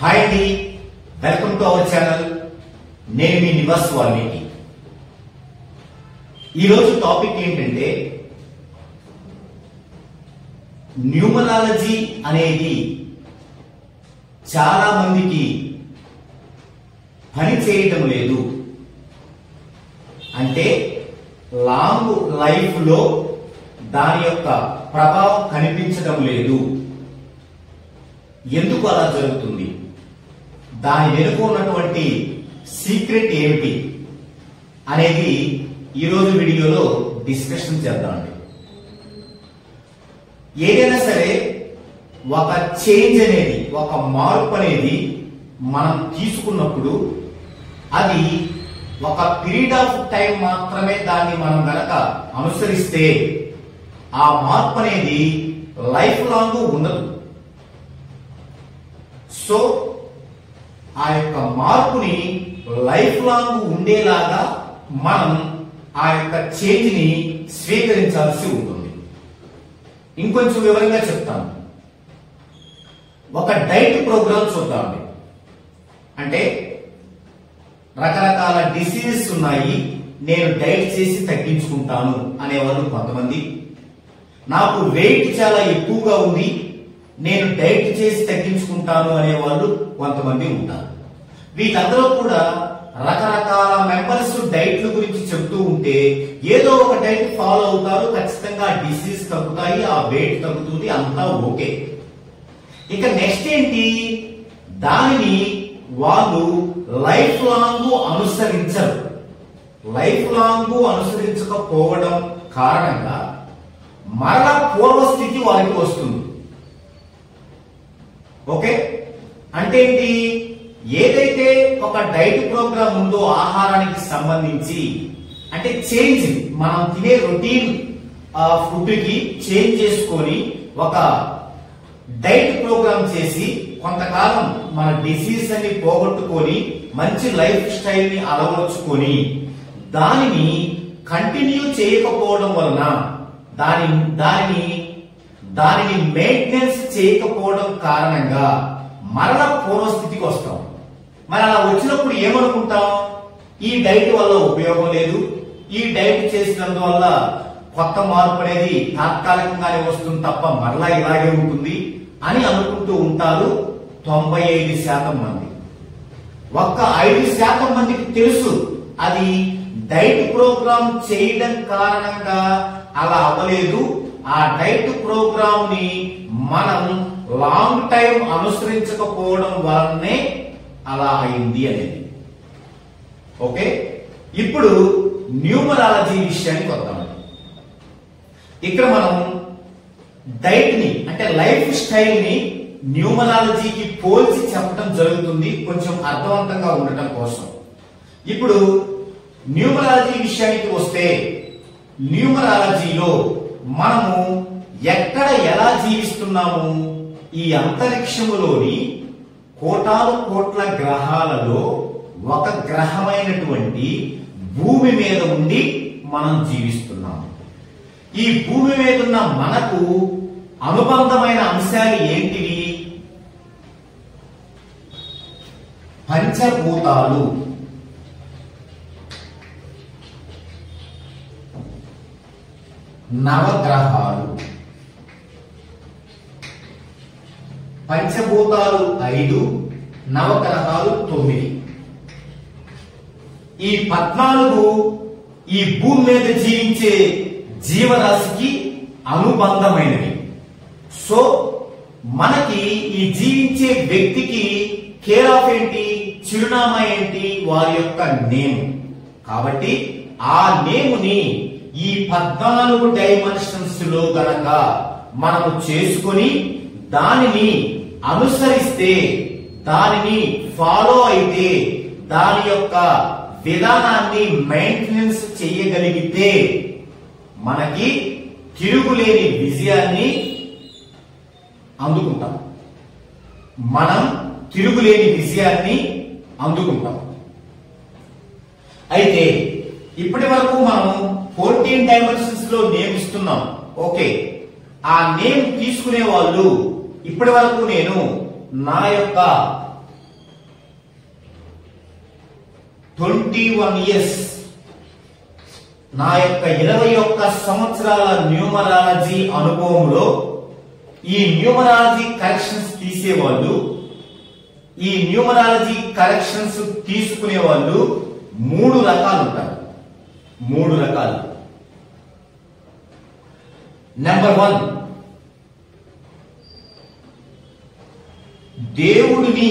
Hi అండి, welcome to our channel. నేను మీ నివాస్ వాల్మీకి. ఈరోజు టాపిక్ ఏంటంటే న్యూమరాలజీ అనేది చాలా మందికి పని చేయటం లేదు. అంటే లాంగ్ లైఫ్ లో దాని యొక్క ప్రభావం కనిపించడం లేదు. ఎందుకు అలా జరుగుతుంది? దాని వెనుక ఉన్నటువంటి సీక్రెట్ ఏమిటి అనేది ఈరోజు వీడియోలో డిస్కషన్ చేద్దామండి. ఏదైనా సరే ఒక చేంజ్ అనేది, ఒక మార్పు అనేది మనం తీసుకున్నప్పుడు అది ఒక పీరియడ్ ఆఫ్ టైం మాత్రమే దాన్ని మనం గనక అనుసరిస్తే ఆ మార్పు అనేది లైఫ్ లాంగ్ ఉండదు. సో ఆ యొక్క మార్పుని లైఫ్ లాంగ్ ఉండేలాగా మనం ఆ యొక్క చేంజ్ ని స్వీకరించాల్సి ఉంటుంది. ఇంకొంచెం వివరంగా చెప్తాను. ఒక డైట్ ప్రోగ్రామ్ చూద్దామండి. అంటే రకరకాల డిసీజెస్ ఉన్నాయి, నేను డైట్ చేసి తగ్గించుకుంటాను అనేవాళ్ళు కొంతమంది, నాకు వెయిట్ చాలా ఎక్కువగా ఉంది, నేను డైట్ చేసి తగ్గించుకుంటాను అనేవాళ్ళు కొంతమంది ఉంటారు. వీళ్ళందరూ కూడా రకరకాల మెంబర్స్ డైట్ల గురించి చెప్తూ ఉంటే ఏదో ఒక డైట్ ఫాలో అవుతారు, ఖచ్చితంగా డిసీజ్ తగ్గుతాయి, ఆ వెయిట్ తగ్గుతుంది, అంతా ఓకే. ఇక నెక్స్ట్ ఏంటి, దానిని వాళ్ళు లైఫ్ లాంగ్ అనుసరించరు. లైఫ్ లాంగ్ అనుసరించకపోవడం కారణంగా మరలా పూర్వస్థితి వారికి వస్తుంది. ఓకే, అంటే ఏంటి, ఏదైతే ఒక డైట్ ప్రోగ్రామ్ ఉందో ఆహారానికి సంబంధించి, అంటే చేంజ్, మనం తినే రొటీన్ ఫుడ్ కి చేంజ్ చేసుకొని ఒక డైట్ ప్రోగ్రామ్ చేసి కొంతకాలం మన డిసీజ్ అన్ని పోగొట్టుకొని మంచి లైఫ్ స్టైల్ ని అలవరుచుకొని దానిని కంటిన్యూ చేయకపోవడం వలన దానిని మెయింటెనెన్స్ చేయకపోవడం కారణంగా మరల పూర్వస్థితికి వస్తాం. మరి అలా వచ్చినప్పుడు ఏమనుకుంటాం, ఈ డైట్ వల్ల ఉపయోగం లేదు, ఈ డైట్ చేసినందువల్ల కొత్త మార్పు అనేది తాత్కాలికంగానే వస్తుంది తప్ప మరలా ఇలాగే ఉంటుంది అని అనుకుంటూ ఉంటారు 95% మంది. ఒక్క 5% మందికి తెలుసు అది డైట్ ప్రోగ్రామ్ చేయడం కారణంగా అలా అవ్వలేదు, ఆ డైట్ ప్రోగ్రామ్ ని మనం లాంగ్ టైం అనుసరించకపోవడం వల్లనే అలా అయింది అనేది. ఓకే, ఇప్పుడు న్యూమరాలజీ విషయానికి వద్దామండి. ఇక్కడ మనం డైట్ ని, అంటే లైఫ్ స్టైల్ ని న్యూమరాలజీకి పోల్చి చెప్పడం జరుగుతుంది, కొంచెం అర్థవంతంగా ఉండటం కోసం. ఇప్పుడు న్యూమరాలజీ విషయానికి వస్తే, న్యూమరాలజీలో మనము ఎక్కడ ఎలా జీవిస్తున్నాము, ఈ అంతరిక్షములోని కోటాను కోట్ల గ్రహాలలో ఒక గ్రహమైనటువంటి భూమి మీద ఉండి మనం జీవిస్తున్నాము. ఈ భూమి మీద ఉన్న మనకు అనుబంధమైన అంశాలు ఏంటివి? పంచభూతాలు, నవగ్రహాలు. పంచభూతాలు 5, నవగ్రహాలు 9. ఈ 14 ఈ భూమి మీద జీవించే జీవరాశికి అనుబంధమైనవి. సో మనకి ఈ జీవించే వ్యక్తికి కేర్ ఆఫ్ ఏంటి, చిరునామా ఏంటి, వారి యొక్క నేమ్. కాబట్టి ఆ నేముని ఈ 14 డైమెన్షన్స్ లో గనక మనము చేసుకొని దానిని అనుసరిస్తే, దానిని ఫాలో అయితే, దాని యొక్క విధానాన్ని మెయింటెనెన్స్ చేయగలిగితే మనకి తిరుగులేని విజయాన్ని అందుకుంటాం. మనం తిరుగులేని విజయాన్ని అందుకుంటాం. అయితే ఇప్పటి వరకు మనం 14 డైమెన్షన్స్ లో నేమ్ ఇస్తున్నాం. ఓకే, ఆ నేమ్ తీసుకునే వాళ్ళు ఇప్పటి వరకు నేను నా యొక్క 21 years నా యొక్క 21 సంవత్సరాల న్యూమరాలజీ అనుభవంలో ఈ న్యూమరాలజీ కరెక్షన్స్ తీసేవాళ్ళు, ఈ న్యూమరాలజీ కరెక్షన్స్ తీసుకునే వాళ్ళు 3 రకాలు ఉంటారు. 3 రకాలు. నెంబర్ 1, దేవుడిని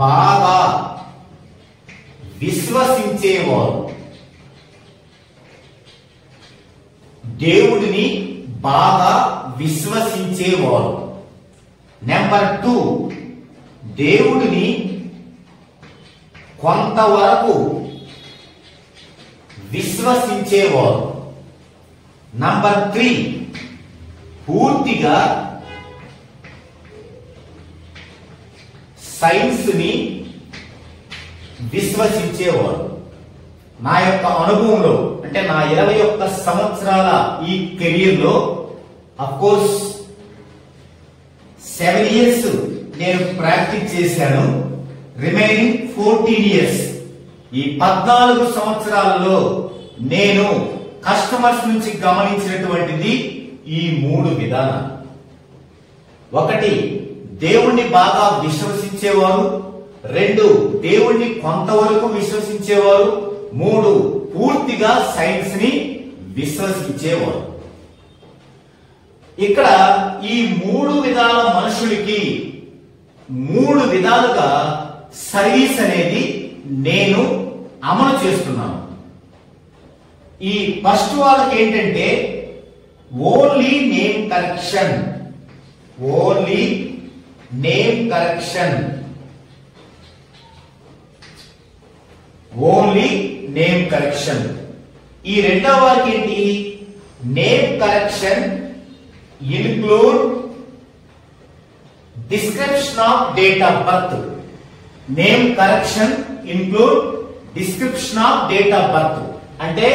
బాగా విశ్వసించేవారు. దేవుడిని బాగా విశ్వసించేవారు. నెంబర్ 2, దేవుడిని కొంతవరకు విశ్వసించేవారు. నంబర్ 3, పూర్తిగా సైన్స్ ని విశ్వసించేవారు. నా యొక్క అనుభవంలో అంటే నా 21 సంవత్సరాల ఈ కెరీర్ లో అఫ్ కోర్స్ 7 years నేను ప్రాక్టీస్ చేశాను. రిమైనింగ్ 14 years, ఈ 14 సంవత్సరాలలో నేను కస్టమర్స్ నుంచి గమనించినటువంటిది ఈ 3 విధానాలు. 1, దేవుణ్ణి బాగా విశ్వసించేవారు. 2, దేవుణ్ణి కొంతవరకు విశ్వసించేవారు. 3, పూర్తిగా సైన్స్ ని విశ్వసించేవారు. ఇక్కడ ఈ 3 విధాల మనుషులకి 3 విధాలుగా సర్వీస్ అనేది నేను అమలు చేస్తున్నాను. ఈ ఫస్ట్ వాళ్ళకి ఏంటంటే only name correction. Only name correction. Only name correction. ఈ రెండవ వారికి ఏంటి? Name correction include description of date of birth. Name correction include description of date of birth. అంటే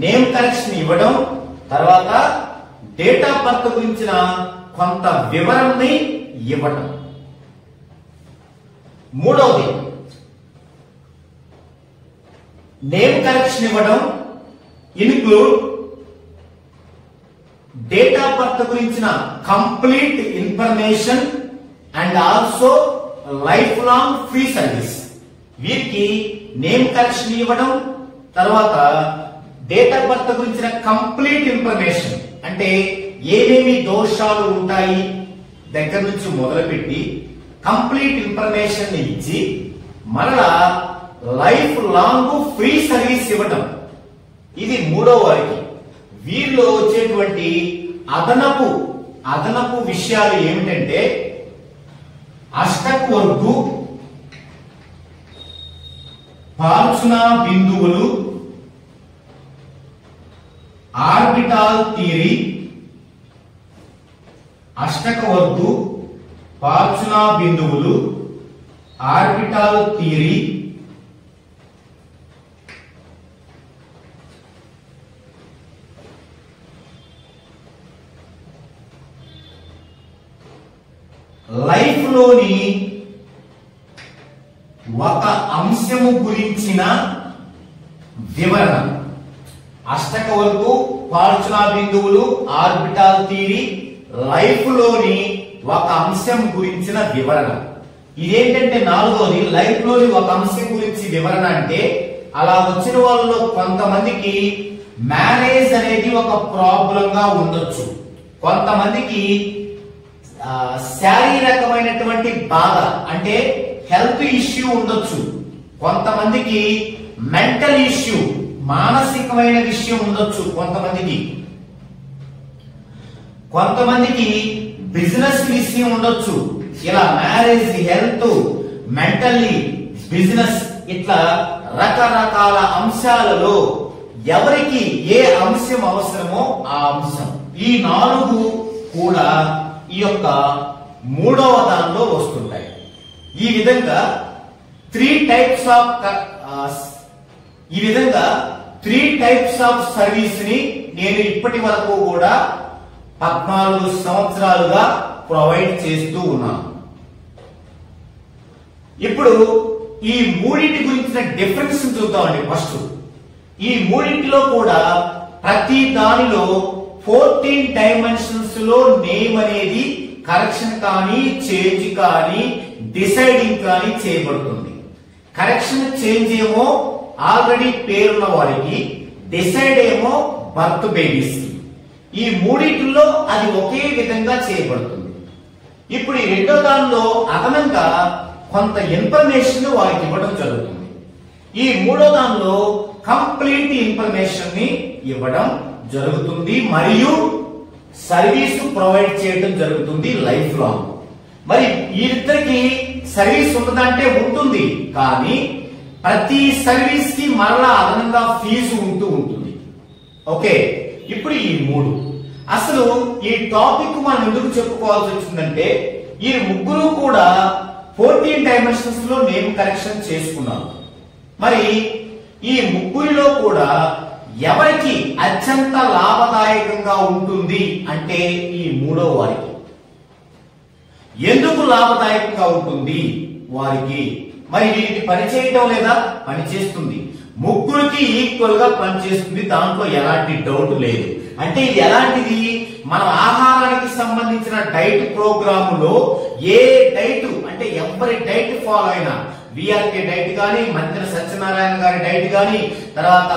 నేమ్ కరెక్షన్ ఇవ్వడం, తర్వాత డేట్ ఆఫ్ బర్త్ గురించిన కొంత వివరణని ఇవ్వడం. మూడవది నేమ్ కరెక్షన్ ఇవ్వడం ఇన్క్లూడ్ డేట్ ఆఫ్ బర్త్ గురించిన complete information and also life long free service. వీరికి నేమ్ కరెక్షన్ ఇవ్వడం, తర్వాత డేట్ ఆఫ్ బర్త్ గురించిన కంప్లీట్ ఇన్ఫర్మేషన్ అంటే ఏమేమి దోషాలు ఉంటాయి దగ్గర నుంచి మొదలుపెట్టి కంప్లీట్ ఇన్ఫర్మేషన్ ఇచ్చి మరలా లైఫ్ లాంగ్ ఫ్రీ సర్వీస్ ఇవ్వడం. ఇది మూడో వారికి. వీరిలో వచ్చేటువంటి అదనపు విషయాలు ఏమిటంటే అష్టక వర్గు, పాల్చునా బిందువులు, ఆర్బిటాల్ థియరీ. అష్టక వర్గు, పాల్చునా బిందువులు, ఆర్బిటాల్ థియరీ, లైఫ్ లోని ఒక అంశము గురించిన వివరణ. అష్టక వర్గు, పాల్చునా బిందువులు, ఆర్బిటాల్ థియరీ, లైఫ్ లోని ఒక అంశం గురించిన వివరణ. ఇదేంటంటే నాలుగోది లైఫ్ లోని ఒక అంశం గురించి వివరణ. అంటే అలా వచ్చిన వాళ్ళలో కొంతమందికి మ్యారేజ్ అనేది ఒక ప్రాబ్లం గా ఉండొచ్చు, కొంతమందికి శారీరకమైనటువంటి బాధ అంటే హెల్త్ ఇష్యూ ఉండొచ్చు, కొంతమందికి మెంటల్ ఇష్యూ మానసికమైన విషయం ఉండొచ్చు, కొంతమందికి బిజినెస్ విషయం ఉండొచ్చు. ఇలా మ్యారేజ్, హెల్త్, మెంటల్లీ, బిజినెస్ ఇట్లా రకరకాల అంశాలలో ఎవరికి ఏ అంశం అవసరమో ఆ అంశం. ఈ 4 కూడా ఈ యొక్క మూడవ దానిలో వస్తుంటాయి. ఈ విధంగా 3 టైప్స్ ఆఫ్ సర్వీస్ ని నేను ఇప్పటి వరకు కూడా 14 సంవత్సరాలుగా ప్రొవైడ్ చేస్తూ ఉన్నాను. ఇప్పుడు ఈ మూడింటి గురించిన డిఫరెన్స్ చూద్దామండి. ఫస్ట్ ఈ మూడింటిలో కూడా ప్రతి దానిలో 14 డైమెన్షన్స్ లో నేమ్ అనేది కరెక్షన్ కానీ చేంజ్ కానీ డిసైడింగ్ కానీ చేయబడుతుంది. కరెక్షన్ చేంజ్ ఏమో ఆల్రెడీ పేరున్న వారికి, డిసైడ్ ఏమో బర్త్ బేబీస్ కి. ఈ మూడింటిలో అది ఒకే విధంగా చేయబడుతుంది. ఇప్పుడు ఈ రెండో దానిలో అదనంగా కొంత ఇన్ఫర్మేషన్ వారికి ఇవ్వడం జరుగుతుంది. ఈ మూడో దానిలో కంప్లీట్ ఇన్ఫర్మేషన్ ని ఇవ్వడం జరుగుతుంది మరియు సర్వీస్ ప్రొవైడ్ చేయడం జరుగుతుంది లైఫ్ లాంగ్. మరి వీరిద్దరికి సర్వీస్ ఉంటుందంటే ఉంటుంది, కానీ ప్రతి సర్వీస్ కి మరలా అదనంగా ఫీజు ఉంటూ ఉంటుంది. ఓకే, ఇప్పుడు ఈ మూడు అసలు ఈ టాపిక్ మనం ఎందుకు చెప్పుకోవాల్సి వచ్చిందంటే ఈ ముగ్గురు కూడా 14 డైమెన్షన్స్ లో నేమ్ కరెక్షన్ చేసుకున్నారు. మరి ఈ ముగ్గురిలో కూడా ఎవరికి అత్యంత లాభదాయకంగా ఉంటుంది అంటే ఈ మూడో వారికి. ఎందుకు లాభదాయకంగా ఉంటుంది వారికి? మరి వీరికి పని చేయటం లేదా? పని చేస్తుంది. ముగ్గురికి ఈక్వల్ గా పనిచేస్తుంది, దాంట్లో ఎలాంటి డౌట్ లేదు. అంటే ఇది ఎలాంటిది? మన ఆహారానికి సంబంధించిన డైట్ ప్రోగ్రాములో ఏ డైట్ అంటే ఎవరి డైట్ ఫాలో అయినా, విఆర్కే డైట్ కానీ, మంత్రి సత్యనారాయణ గారి డైట్ కానీ, తర్వాత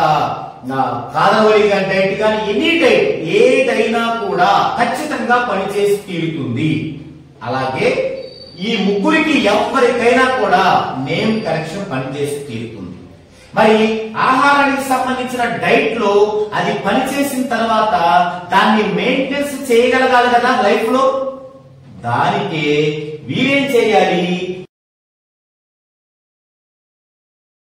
కాదవలి గారి డైట్ కానీ, ఎనీ డైట్ ఏదైనా కూడా ఖచ్చితంగా పనిచేసి తీరుతుంది. అలాగే ఈ ముగ్గురికి ఎవరికైనా కూడా నేమ్ కరెక్షన్ పనిచేసి తీరుతుంది. మరి ఆహారానికి సంబంధించిన డైట్ లో అది పనిచేసిన తర్వాత దాన్ని మెయింటెనెన్స్ చేయగలగాలి కదా లైఫ్ లో. దానికే వీరేం చేయాలి?